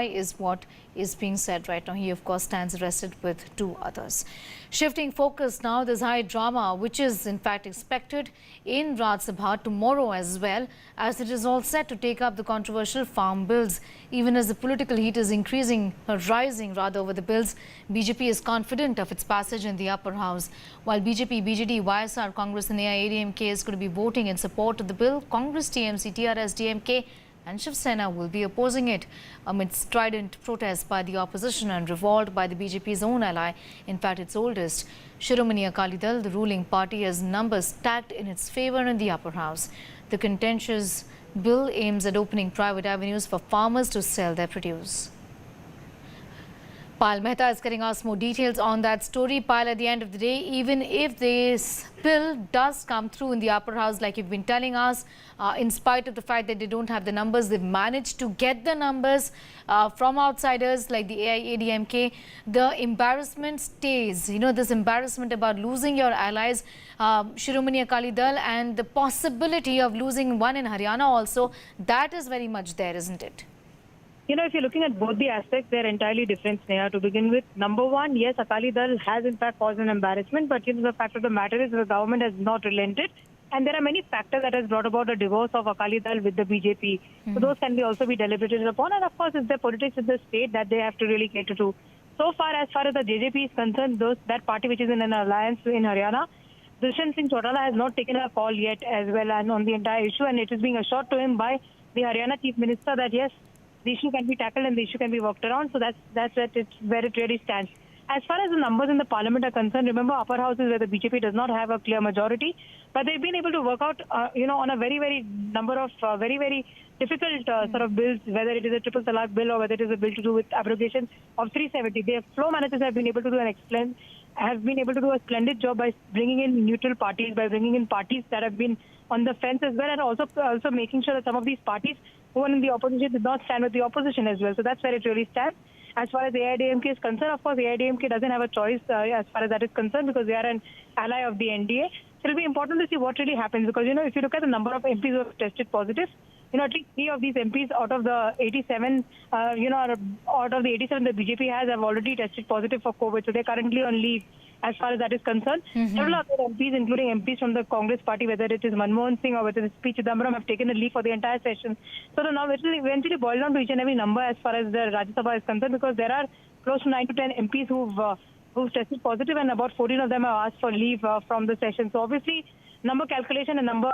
is what is being said right now. He, of course, stands arrested with two others. Shifting focus now, there's high drama, which is in fact expected in Rajya Sabha tomorrow as well, as it is all set to take up the controversial farm bills. Even as the political heat is rising over the bills, BJP is confident of its passage in the upper house. While BJP, BJD, YSR, Congress and AIADMK is going to be voting in support of the bill, Congress, TMC, TRS, DMK and Shiv Sena will be opposing it amid strident protests by the opposition and revolt by the BJP's own ally, in fact its oldest, Shiromani Akali Dal. The ruling party has numbers stacked in its favour in the upper house. The contentious bill aims at opening private avenues for farmers to sell their produce. Payal Mehta is getting us more details on that story. Payal, at the end of the day, even if this bill does come through in the upper house, like you've been telling us, in spite of the fact that they don't have the numbers, they've managed to get the numbers from outsiders like the AIADMK. The embarrassment stays. You know, this embarrassment about losing your allies, Shiromani Akali Dal, and the possibility of losing one in Haryana also, that is very much there, isn't it? You know, if you're looking at both the aspects, they're entirely different, Sneha, to begin with. Number one, yes, Akali Dal has in fact caused an embarrassment, but you know, the fact of the matter is the government has not relented. And there are many factors that has brought about a divorce of Akali Dal with the BJP. So those can also be deliberated upon. And of course, it's the politics of the state that they have to really cater to. So far as the JJP is concerned, that party which is in an alliance in Haryana, Sushant Singh has not taken a call yet as well and on the entire issue. And it is being assured to him by the Haryana Chief Minister that yes, the issue can be tackled and the issue can be worked around. So that's where it really stands. As far as the numbers in the parliament are concerned, remember upper house is where the BJP does not have a clear majority, but they've been able to work out, on a very number of very difficult sort of bills, whether it is a triple talaq bill or whether it is a bill to do with abrogation of 370. Their flow managers have been able to do a splendid job by bringing in neutral parties, by bringing in parties that have been on the fence as well, and also making sure that some of these parties who are in the opposition did not stand with the opposition as well. So that's where it really stands. As far as the AIADMK is concerned, of course, the AIADMK doesn't have a choice as far as that is concerned because they are an ally of the NDA. So it'll be important to see what really happens because, you know, if you look at the number of MPs who have tested positive, you know, at least 3 of these MPs out of the 87, out of the 87 the BJP has have already tested positive for COVID. So they're currently on leave as far as that is concerned. Several other MPs, including MPs from the Congress party, whether it is Manmohan Singh or whether it is P. Chidambaram, have taken a leave for the entire session. So now it will eventually boil down to each and every number as far as the Rajya Sabha is concerned because there are close to 9 to 10 MPs who've tested positive and about 14 of them have asked for leave from the session. So obviously, number calculation and number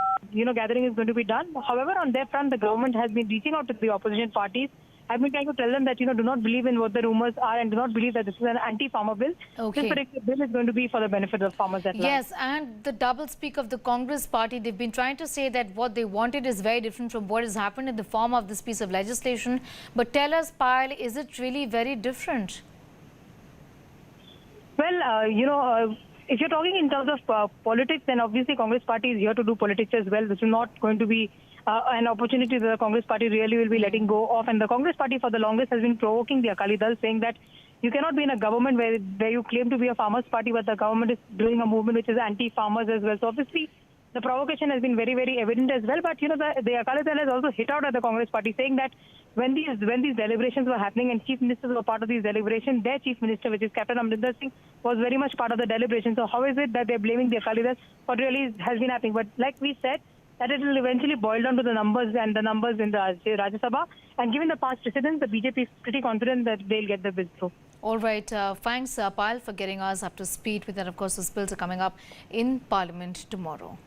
gathering is going to be done. However, on their front, the government has been reaching out to the opposition parties. I've been trying to tell them that, do not believe in what the rumors are and do not believe that this is an anti-farmer bill. Okay. This particular bill is going to be for the benefit of farmers at large. Yes, and the doublespeak of the Congress party, they've been trying to say that what they wanted is very different from what has happened in the form of this piece of legislation. But tell us, Payal, is it really very different? Well, if you're talking in terms of politics, then obviously Congress party is here to do politics as well. This is not going to be an opportunity that the Congress party really will be letting go of. And the Congress party for the longest has been provoking the Akali Dal, saying that you cannot be in a government where you claim to be a farmers party, but the government is doing a movement which is anti-farmers as well. So obviously, the provocation has been very evident as well. But, the Akali Dal has also hit out at the Congress party, saying that when these deliberations were happening and chief ministers were part of these deliberations, their chief minister, which is Captain Amrinder Singh, was very much part of the deliberation. So how is it that they're blaming the Akali Dal for what really has been happening? But like we said, that it will eventually boil down to the numbers in the Rajya Sabha. And given the past precedents, the BJP is pretty confident that they'll get the bill through. All right. Thanks, Payal, for getting us up to speed with that. Of course, those bills are coming up in Parliament tomorrow.